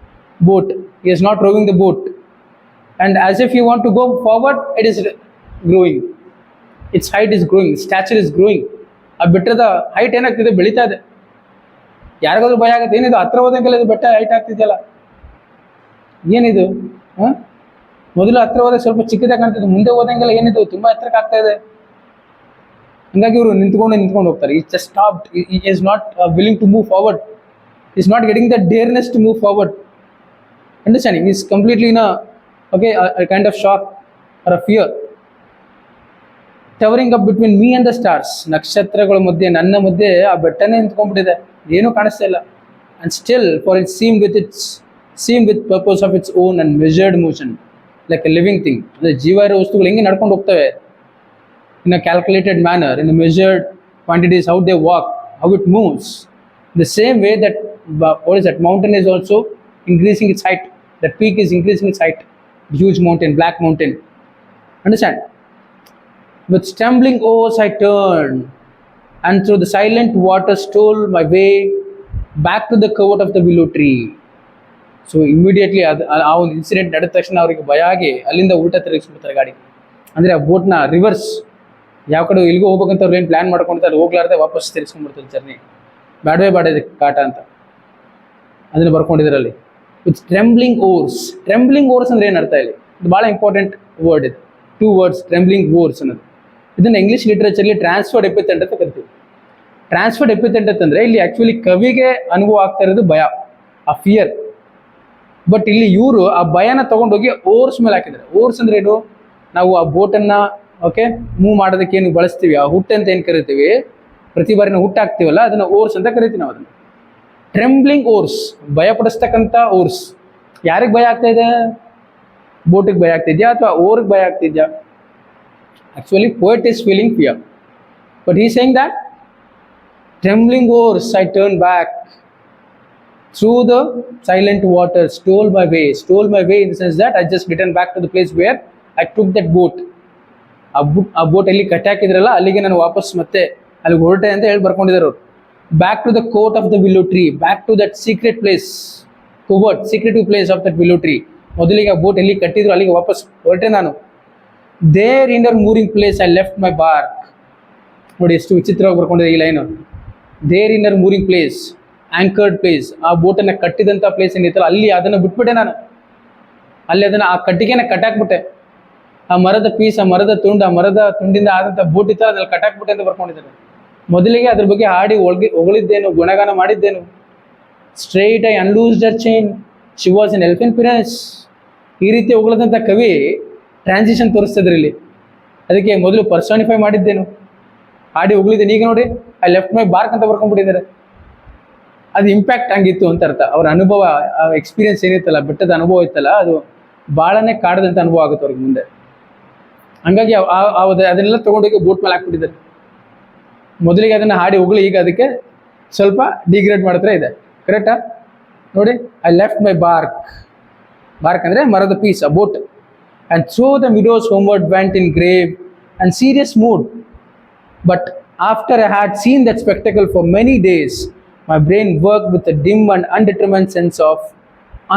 boat. He is not rowing the boat. And as if you want to go forward, it is growing. Its height is growing. Its stature is growing. ಆ ಬೆಟ್ಟದ height ಏನಾಗ್ತಿದೆ, ಬೆಳೀತಾ ಇದೆ. ಯಾರಿಗಾದ್ರೂ ಭಯ ಆಗುತ್ತೆ, ಏನಿದು ಹತ್ರ ಹೋದಂಗೆಲ್ಲ ಇದು ಬೆಟ್ಟ ಹೈಟ್ ಆಗ್ತಿದೆಯಲ್ಲ, ಏನಿದು? ಮೊದಲು ಹತ್ರ ಹೋದಾಗ ಸ್ವಲ್ಪ ಚಿಕ್ಕದಾಗಿ ಕಾಣ್ತಿದ್ದು, ಮುಂದೆ ಹೋದಂಗೆಲ್ಲ ಏನಿದು ತುಂಬ ಎತ್ತರಕ್ಕೆ ಆಗ್ತಾ ಇದೆ. ಹಂಗಾಗಿ ಇವರು ನಿಂತ್ಕೊಂಡು ಹೋಗ್ತಾರೆ. He just stopped. He is not willing to move forward. Is not getting the dareness to move forward. Understanding? Is completely in a kind of shock or a fear. Towering up between me and the stars, ನಕ್ಷತ್ರಗಳ ಮಧ್ಯೆ ನನ್ನ ಮಧ್ಯೆ ಆ ಬೆಟ್ಟನೇ ನಿಂತ್ಕೊಂಡ್ಬಿಟ್ಟಿದೆ, ಏನೂ ಕಾಣಿಸ್ತಾ ಇಲ್ಲ. And still, for it seemed with purpose of its own and measured motion, like a living thing. ಅಂದರೆ ಜೀವ ಇರೋ ವಸ್ತುಗಳು ಹೆಂಗೆ ನಡ್ಕೊಂಡು ಹೋಗ್ತವೆ, in a calculated manner, in a measured quantities, how they walk, how it moves. The same way that mountain is also increasing its height. That peak is increasing its height. Huge mountain, black mountain. Understand? With stumbling oars I turned, and through the silent water stole my way back to the covert of the willow tree. So immediately ಆ ಒಂದು incident ನಡೆದ ತಕ್ಷಣ ಅವರಿಗೆ ಭಯ ಆಗಿ ಅಲ್ಲಿಂದ ಉಲ್ಟಾ ತಿರುಗಿಸ್ಬಿಡ್ತಾರೆ ಗಾಡಿ. ಅಂದರೆ ಆ ಬೋಟ್ನ ರಿವರ್ಸ್, ಯಾವ ಕಡೆ ಎಲ್ಲಿಗೂ ಹೋಗ್ಬೇಕಂತ ಅವ್ರು ಏನು ಪ್ಲ್ಯಾನ್ ಮಾಡ್ಕೊಂಡಿರ್ತಾರೆ, ಹೋಗ್ಲಾರ್ದೆ ವಾಪಸ್ ತಿರ್ಸ್ಕೊಂಡ್ಬಿಡ್ತಾರೆ ಜರ್ನಿ. ಬ್ಯಾಡವೇ ಕಾಟ ಅಂತ ಅದನ್ನು ಬರ್ಕೊಂಡಿದ್ರಲ್ಲಿ. ವಿತ್ ಟ್ರೆಂಬ್ಲಿಂಗ್ ಓರ್ಸ್ ಅಂದರೆ ಏನು ಅರ್ಥ ಇಲ್ಲಿ? ಇದು ಭಾಳ ಇಂಪಾರ್ಟೆಂಟ್ ವರ್ಡ್ ಇದು. 2 words, ಟ್ರೆಂಬ್ಲಿಂಗ್ ಓರ್ಸ್ ಅನ್ನೋದು. ಇದನ್ನು ಇಂಗ್ಲೀಷ್ ಲಿಟ್ರೇಚರ್ಲಿ ಟ್ರಾನ್ಸ್ಫರ್ಡ್ ಎಪಿಥೆಟ್ ಅಂತ ಕರಿತೀವಿ. ಟ್ರಾನ್ಸ್ಫರ್ಡ್ ಎಪಿಥೆಟ್ ಅಂತಂದರೆ ಇಲ್ಲಿ ಆ್ಯಕ್ಚುಲಿ ಕವಿಗೆ ಅನುಭವ ಆಗ್ತಾ ಇರೋದು ಭಯ, ಆ ಫಿಯರ್. ಬಟ್ ಇಲ್ಲಿ ಇವರು ಆ ಭಯನ ತೊಗೊಂಡೋಗಿ ಓರ್ಸ್ ಮೇಲೆ ಹಾಕಿದ್ದಾರೆ. ಓರ್ಸ್ ಅಂದರೆ ಏನು? ನಾವು ಆ ಬೋಟನ್ನು ಮೂವ್ ಮಾಡೋದಕ್ಕೆ ಏನು ಬಳಸ್ತೀವಿ, ಆ ಹುಟ್ಟು ಅಂತ ಏನು ಕರಿತೀವಿ, ಪ್ರತಿ ಬಾರಿ ನಾವು ಹುಟ್ಟು ಹಾಕ್ತೀವಲ್ಲ, ಅದನ್ನು ಓರ್ಸ್ ಅಂತ ಕರಿತೀವಿ ನಾವು ಅದನ್ನು. ಟ್ರೆಂಬ್ಲಿಂಗ್ ಓರ್ಸ್, ಭಯಪಡಿಸ್ತಕ್ಕಂಥ ಓರ್ಸ್. ಯಾರಿಗೆ ಭಯ ಆಗ್ತಾ ಇದೆ? ಬೋಟಿಗೆ ಭಯ ಆಗ್ತಿದ್ಯಾ ಅಥವಾ ಓರ್ಗೆ ಭಯ ಆಗ್ತಿದ್ಯಾ? Actually poet is feeling fear, but he saying that trembling oars I turn back through the silent water, stole my way in the sense that I just return back to the place where I took that boat. ಆ boat ಎಲ್ಲಿ ಕಟ್ಟಿ ಹಾಕಿದ್ರಲ್ಲ ಅಲ್ಲಿಗೆ ನಾನು ವಾಪಸ್ ಮತ್ತೆ ಅಲ್ಲಿಗೆ ಹೊರಟೆ ಅಂತ ಹೇಳಿ ಬರ್ಕೊಂಡಿದ್ದಾರೆ ಅವರು. Back to the court of the willow tree, back to that secret place, secretive place of that willow tree. ಮೊದಲಿಗೆ ಆ ಬೋಟ್ ಎಲ್ಲಿ ಕಟ್ಟಿದ್ರು ಅಲ್ಲಿಗೆ ವಾಪಸ್ ಹೊರಟೆ ನಾನು. There in their mooring place I left my bark. ನೋಡಿ ಎಷ್ಟು ವಿಚಿತ್ರವಾಗಿ ಬರ್ಕೊಂಡಿದೆ ಈ line. There in their mooring place, anchored place, ಆ ಬೋಟನ್ನು ಕಟ್ಟಿದಂಥ ಪ್ಲೇಸ್ ಏನಿತ್ತಲ್ಲ ಅಲ್ಲಿ ಅದನ್ನು ಬಿಟ್ಬಿಟ್ಟೆ ನಾನು. ಅಲ್ಲಿ ಅದನ್ನು ಆ ಕಟ್ಟಿಗೆನ ಕಟ್ಟಾಕ್ಬಿಟ್ಟೆ. ಆ ಮರದ ಪೀಸ್, ಆ ಮರದ ತುಂಡಿಂದ ಆದಂಥ ಬೋಟ್ ಇತ್ತಲ್ಲ ಅದ್ರಲ್ಲಿ ಕಟ್ಟಾಕ್ಬಿಟ್ಟೆ ಅಂತ ಬರ್ಕೊಂಡಿದ್ದಾರೆ. ಮೊದಲಿಗೆ ಅದ್ರ ಬಗ್ಗೆ ಹಾಡಿ ಹೊಗಳಿದ್ದೇನು, ಗುಣಗಾನ ಮಾಡಿದ್ದೇನು. Straight I unloosed her chain, she was an elfin pinnace. ಈ ರೀತಿ ಹೊಗಳದಂಥ ಕವಿ ಟ್ರಾನ್ಸಿಷನ್ ತೋರಿಸ್ತಿದ್ರು ಇಲ್ಲಿ. ಅದಕ್ಕೆ ಮೊದಲು ಪರ್ಸೋನಿಫೈ ಮಾಡಿದ್ದೇನು, ಹಾಡಿ ಹೋಗ್ಲಿದ್ದೇನೆ. ಈಗ ನೋಡಿ ಐ ಲೆಫ್ಟ್ ಮೈ ಬಾರ್ಕ್ ಅಂತ ಬರ್ಕೊಂಡ್ಬಿಟ್ಟಿದ್ದಾರೆ. ಅದು ಇಂಪ್ಯಾಕ್ಟ್ ಹಂಗಿತ್ತು ಅಂತ ಅರ್ಥ. ಅವ್ರ ಅನುಭವ, ಎಕ್ಸ್ಪೀರಿಯನ್ಸ್ ಏನಿತ್ತಲ್ಲ, ಬೆಟ್ಟದ ಅನುಭವ ಇತ್ತಲ್ಲ, ಅದು ಭಾಳನೇ ಕಾಡದಂತ ಅನುಭವ ಆಗುತ್ತೆ ಅವ್ರಿಗೆ ಮುಂದೆ. ಹಂಗಾಗಿ ಅದನ್ನೆಲ್ಲ ತೊಗೊಂಡೋಗಿ ಬೋಟ್ ಮೇಲೆ ಹಾಕ್ಬಿಟ್ಟಿದ್ದಾರೆ. ಮೊದಲಿಗೆ ಅದನ್ನು ಹಾಡಿ ಹೋಗ್ಲಿ, ಈಗ ಅದಕ್ಕೆ ಸ್ವಲ್ಪ ಡಿಗ್ರೇಡ್ ಮಾಡ್ತಾ ಇದೆ. ಕರೆಕ್ಟಾ? ನೋಡಿ, I left my bark. Bark ಅಂದರೆ ಮರದ piece, a boat. And so the widows homeward went in grave and serious mood. But after I had seen that spectacle for many days, my brain worked with a dim and undetermined sense of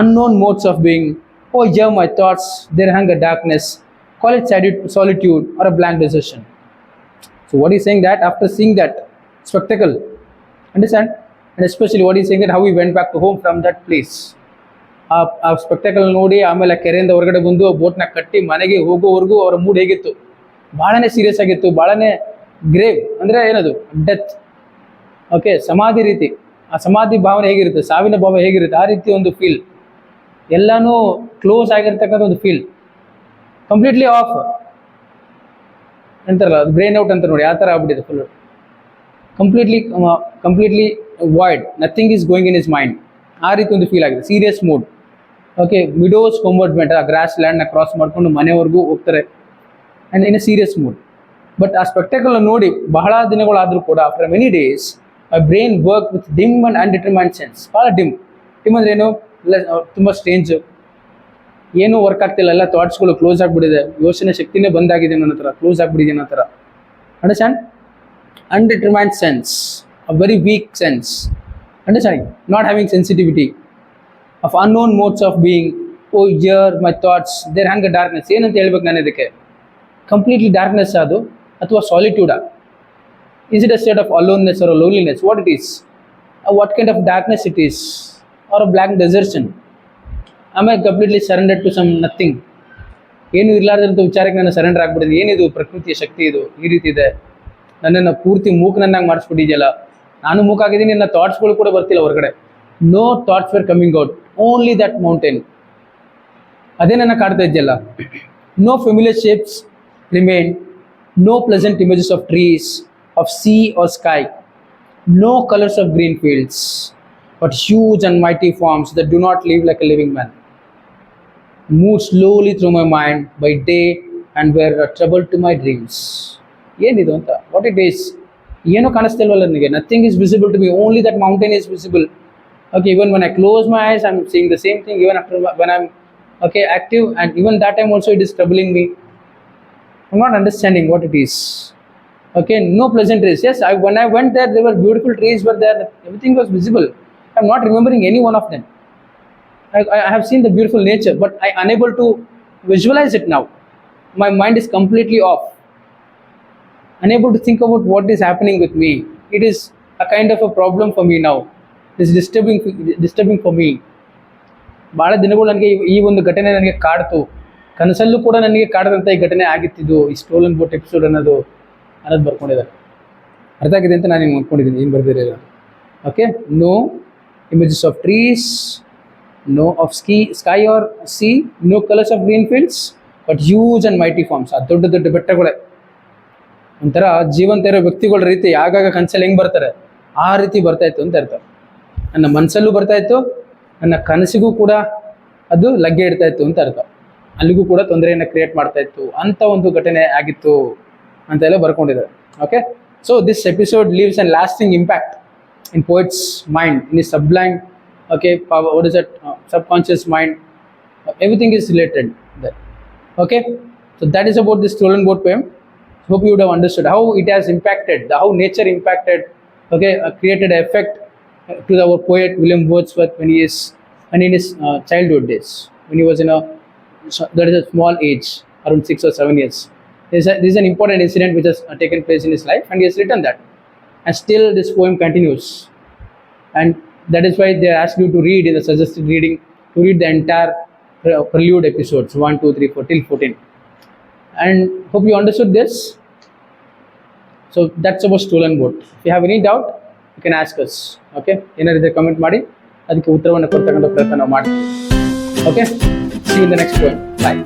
unknown modes of being. Oh, here my thoughts, there hung a darkness, call it solitude or a blank desertion. So what he's saying that after seeing that spectacle, understand? And especially what he's saying that how he went back to home from that place. ಆ spectacle ನೋಡಿ ಆಮೇಲೆ ಕೆರೆಯಿಂದ ಹೊರಗಡೆ ಬಂದು ಬೋಟ್ನ ಕಟ್ಟಿ ಮನೆಗೆ ಹೋಗೋವರೆಗೂ ಅವರ mood ಹೇಗಿತ್ತು, ಭಾಳನೇ ಸೀರಿಯಸ್ ಆಗಿತ್ತು, ಭಾಳನೇ ಗ್ರೇವ್ ಅಂದರೆ ಏನದು, ಡೆತ್. ಓಕೆ, ಸಮಾಧಿ ರೀತಿ. ಆ ಸಮಾಧಿ ಭಾವನೆ ಹೇಗಿರುತ್ತೆ, ಸಾವಿನ ಭಾವ ಹೇಗಿರುತ್ತೆ, ಆ ರೀತಿ ಒಂದು ಫೀಲ್. ಎಲ್ಲನೂ ಕ್ಲೋಸ್ ಆಗಿರ್ತಕ್ಕಂಥ ಒಂದು ಫೀಲ್, ಕಂಪ್ಲೀಟ್ಲಿ ಆಫ್ ಅಂತಾರಲ್ಲ, ಅದು ಬ್ರೈನ್ ಔಟ್ ಅಂತ ನೋಡಿ, ಆ ಥರ ಆಗ್ಬಿಟ್ಟಿದೆ full. Completely void, nothing is going in his mind. ಆ ರೀತಿ ಒಂದು ಫೀಲ್ ಆಗಿದೆ, serious mood. Okay, widows compartment, ಆ ಗ್ರಾಸ್ ಲ್ಯಾಂಡ್ನ ಕ್ರಾಸ್ ಮಾಡ್ಕೊಂಡು ಮನೆವರೆಗೂ ಹೋಗ್ತಾರೆ, and in a serious mood. But ಆ ಸ್ಪೆಕ್ಟಕಲ್ ನೋಡಿ ಬಹಳ ದಿನಗಳಾದರೂ ಕೂಡ, after many days my brain work with dim and undetermined sense. ಭಾಳ ಡಿಮ್ ಅಂದರೆ ಏನು, ಎಲ್ಲ ತುಂಬ ಸ್ಟ್ರೇಂಜ್, ಏನೂ ವರ್ಕ್ ಆಗ್ತಿಲ್ಲ, ಎಲ್ಲ ಥಾಟ್ಸ್ಗಳು ಕ್ಲೋಸ್ ಆಗಿಬಿಟ್ಟಿದೆ, ಯೋಚನೆ ಶಕ್ತಿನೇ ಬಂದಾಗಿದೆ ನನ್ನ ಹತ್ರ, ಕ್ಲೋಸ್ ಆಗಿಬಿಟ್ಟಿದೆ ನನ್ನ ಹತ್ರ. Understand? Undetermined sense, a very weak sense. Understanding? Not having sensitivity of unknown modes of being. Oh, here my thoughts, there hang a darkness. ಏನಂತ ಹೇಳ್ಬೇಕು ನಾನು ಇದಕ್ಕೆ? ಕಂಪ್ಲೀಟ್ಲಿ ಡಾರ್ಕ್ನೆಸ್ ಅದು, ಅಥವಾ ಸಾಲಿಟ್ಯೂಡಾ? Is it a state of aloneness or a loneliness? What it is? What kind of darkness it is? Or a blank desertion? Am I completely surrendered to some nothing? ಏನು ಇರಲಾರ್ದಂಥ ವಿಚಾರಕ್ಕೆ ನಾನು surrender ಆಗ್ಬಿಟ್ಟಿದೆ. ಏನಿದು ಪ್ರಕೃತಿಯ ಶಕ್ತಿ, ಇದು ಈ ರೀತಿ ಇದೆ, ನನ್ನನ್ನು ಪೂರ್ತಿ ಮೂಕನನ್ನಾಗಿ ಮಾಡಿಸ್ಬಿಟ್ಟಿದೆಯಲ್ಲ, ನಾನು ಮೂಕಾಗಿದ್ದೀನಿ, ನನ್ನ ಥಾಟ್ಸ್ಗಳು ಕೂಡ ಬರ್ತಿಲ್ಲ ಹೊರಗಡೆ. No thoughts were coming out, only that mountain, ಅದೇ ನನ್ನ ಕಾಡ್ತಾ ಇದೆಯಲ್ಲ. No familiar shapes remain, no pleasant images of trees, of sea or sky, no colours of green fields, but huge and mighty forms that do not live like a living man move slowly through my mind by day and were trouble to my dreams. ಏನಿದು ಅಂತ, what it is? ಏನೂ ಕಾಣಿಸ್ತಿಲ್ವಲ್ಲ ನನಗೆ. Nothing is visible to me, only that mountain is visible. Okay, even when I close my eyes I am seeing the same thing, even after when I am active, and even that time also it is troubling me. I'm not understanding what it is. Okay, no pleasant trees. Yes, when I went there, there were beautiful trees were there, everything was visible. I'm not remembering any one of them. I have seen the beautiful nature, but I unable to visualize it now. My mind is completely off, unable to think about what is happening with me. It is a kind of a problem for me now. It is disturbing for me. ಭಾಳ ದಿನಗಳು ನನಗೆ ಈ ಒಂದು ಘಟನೆ ನನಗೆ ಕಾಡ್ತು, ಕನಸಲ್ಲೂ ಕೂಡ ನನಗೆ ಕಾಡದಂಥ ಈ ಘಟನೆ ಆಗಿತ್ತಿದ್ದು, ಈ ಸ್ಟೋಲನ್ ಬೋಟ್ ಎಪಿಸೋಡ್ ಅನ್ನೋದು ಬರ್ಕೊಂಡಿದ್ದಾರೆ. ಅರ್ಥ ಆಗಿದೆ ಅಂತ ನಾನು ನಿಮ್ಗೆ ಅಂದ್ಕೊಂಡಿದ್ದೀನಿ, ಏನು ಬರ್ದಿರಲಿಲ್ಲ. Okay, no images of trees, no of sky or sea, no colours of green fields, but huge and mighty forms. ಆ ದೊಡ್ಡ ದೊಡ್ಡ ಬೆಟ್ಟಗಳೇ ಒಂಥರ ಜೀವಂತ ಇರೋ ವ್ಯಕ್ತಿಗಳ ರೀತಿ ಆಗಾಗ ಕನಸಲ್ಲಿ ಹೆಂಗೆ ಬರ್ತಾರೆ ಆ ರೀತಿ ಬರ್ತಾಯಿತ್ತು ಅಂತ ಇರ್ತಾರೆ. ನನ್ನ ಮನಸ್ಸಲ್ಲೂ ಬರ್ತಾಯಿತ್ತು, ನನ್ನ ಕನಸಿಗೂ ಕೂಡ ಅದು ಲಗ್ಗೆ ಇಡ್ತಾ ಇತ್ತು ಅಂತ ಅರ್ಥ. ಅಲ್ಲಿಗೂ ಕೂಡ ತೊಂದರೆಯನ್ನು ಕ್ರಿಯೇಟ್ ಮಾಡ್ತಾ ಇತ್ತು ಅಂತ ಒಂದು ಘಟನೆ ಆಗಿತ್ತು ಅಂತೆಲ್ಲ ಬರ್ಕೊಂಡಿದ್ದಾರೆ. Okay, so this episode leaves on lasting impact in poet's mind, in his sublime. Okay, what is that subconscious mind, everything is related that. Okay, so that is about this stolen boat poem. Hope you would have understood how it has impacted, how nature impacted, okay, created an effect to our poet William Wordsworth when in his childhood days, when he was that is a small age, around 6 or 7 years. This is an important incident which has taken place in his life, and he has written that. And still this poem continues, and that is why they asked you to read in the suggested reading, to read the entire prelude episodes 1, 2, 3, 4 till 14. And hope you understood this. So that's about Stolen Boat. If you have any doubt, you can ask us. Okay, ಏನಾರಿದ್ರೆ comment ಮಾಡಿ, ಅದಕ್ಕೆ ಉತ್ತರವನ್ನು ಕೊಡ್ತಕ್ಕಂಥ ಪ್ರಯತ್ನ ನಾವು ಮಾಡ್ತೀವಿ. Okay, see you in the next one. Bye.